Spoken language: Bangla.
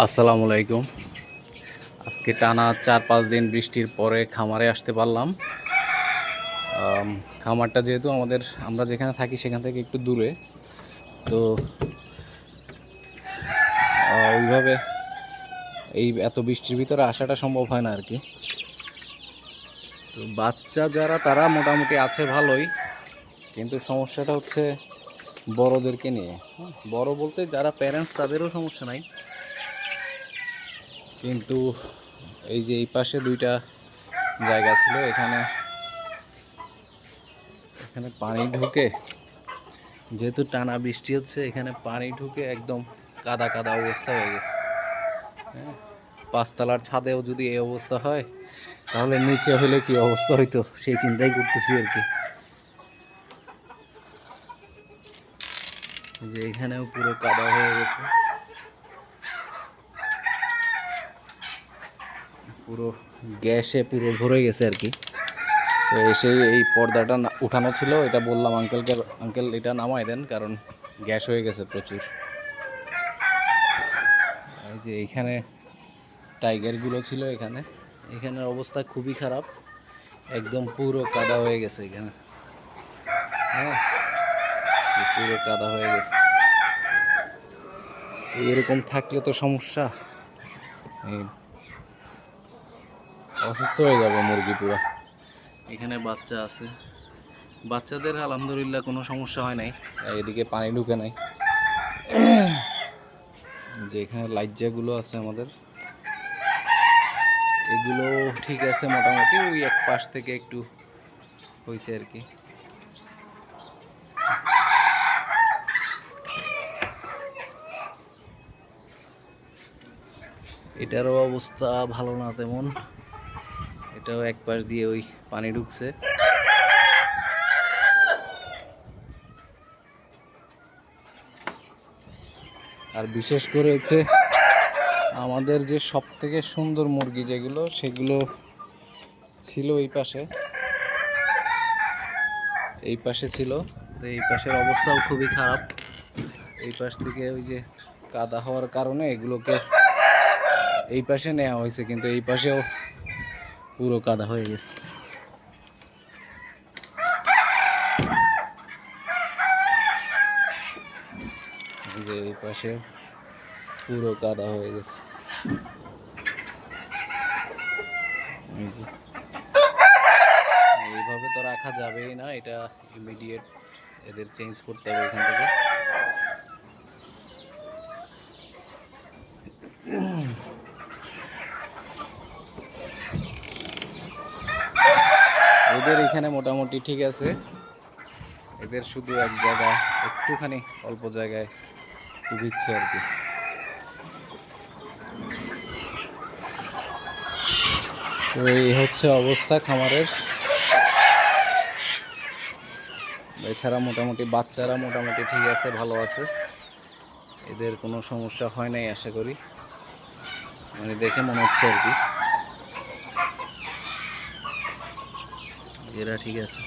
আসসালামু আলাইকুম। আজকে টানা 4-5 দিন বৃষ্টির পরে খামারে আসতে পারলাম। খামারটা যেহেতু আমরা যেখানে থাকি সেখান থেকে একটু দূরে, তো ওইভাবে এই এত বৃষ্টির ভিতরে আসাটা সম্ভব হয় না আর কি। তো বাচ্চা যারা তারা মোটামুটি আছে ভালোই, কিন্তু সমস্যাটা হচ্ছে বড়দেরকে নিয়ে। বড় বলতে যারা প্যারেন্টস তাদেরও সমস্যা নাই, কিন্তু এই যে এই পাশে দুইটা জায়গা ছিল, এখানে এখানে পানি ঢুকে, যেহেতু টানা বৃষ্টি হচ্ছে এখানে পানি ঢুকে একদম কাদা কাদা অবস্থা হয়ে গেছে। হ্যাঁ, 5 তলার ছাদেও যদি এই অবস্থা হয় তাহলে নিচে হলে কি অবস্থা হইতো সেই চিন্তাই করতেছি আর কি। যে এখানেও পুরো কাদা হয়ে গেছে, পুরো গ্যাসে পুরো ভরে গেছে আর কি। তো এসে এই পর্দাটা উঠানো ছিল, এটা বললাম আঙ্কেলকে, আঙ্কেল এটা নামাই দেন কারণ গ্যাস হয়ে গেছে প্রচুর। এই যে এইখানে টাইগারগুলো ছিল, এখানের অবস্থা খুবই খারাপ, একদম পুরো কাদা হয়ে গেছে এখানে। হ্যাঁ, পুরো কাদা হয়ে গেছে। এরকম থাকলে তো সমস্যা, অসুস্থ হয়ে যাবে মুরগি পুরো। এখানে বাচ্চা আছে, বাচ্চাদের আলহামদুলিল্লাহ কোনো সমস্যা হয় নাই, এদিকে পানি ঢুকে নাই। যে এখানে লাইটজাগুলো আছে আমাদের, এগুলো ঠিক আছে মোটামুটি, ওই এক পাশ থেকে একটু হয়েছে আর কি। এটারও অবস্থা ভালো না তেমন, এটাও এক পাশ দিয়ে ওই পানি ঢুকছে। আর বিশেষ করে হচ্ছে আমাদের যে সব থেকে সুন্দর মুরগি যেগুলো, সেগুলো ছিল এই পাশে ছিল। তো এই পাশের অবস্থাও খুবই খারাপ, এই পাশ থেকে ওই যে কাদা হওয়ার কারণে এগুলোকে এই পাশে নেওয়া হয়েছে, কিন্তু এই পাশেও পুরো কাদা হয়ে গেছে। যে এই পাশে পুরো কাদা হয়ে গেছে। এই যে এইভাবে তো রাখা যাবেই না, এটা ইমিডিয়েট এদের চেঞ্জ করতে হবে এখান থেকে। এদের এখানে মোটামুটি ঠিক আছে, এদের শুধু এক জায়গায় একটুখানি অল্প জায়গায় ডুবিচ্ছে আর কি। তো এই হচ্ছে অবস্থা খামারের। এছাড়া মোটামুটি বাচ্চারা মোটামুটি ঠিক আছে, ভালো আছে, এদের কোনো সমস্যা হয় নাই আশা করি, মানে দেখে মনে হচ্ছে আর কি এরা ঠিক আছে।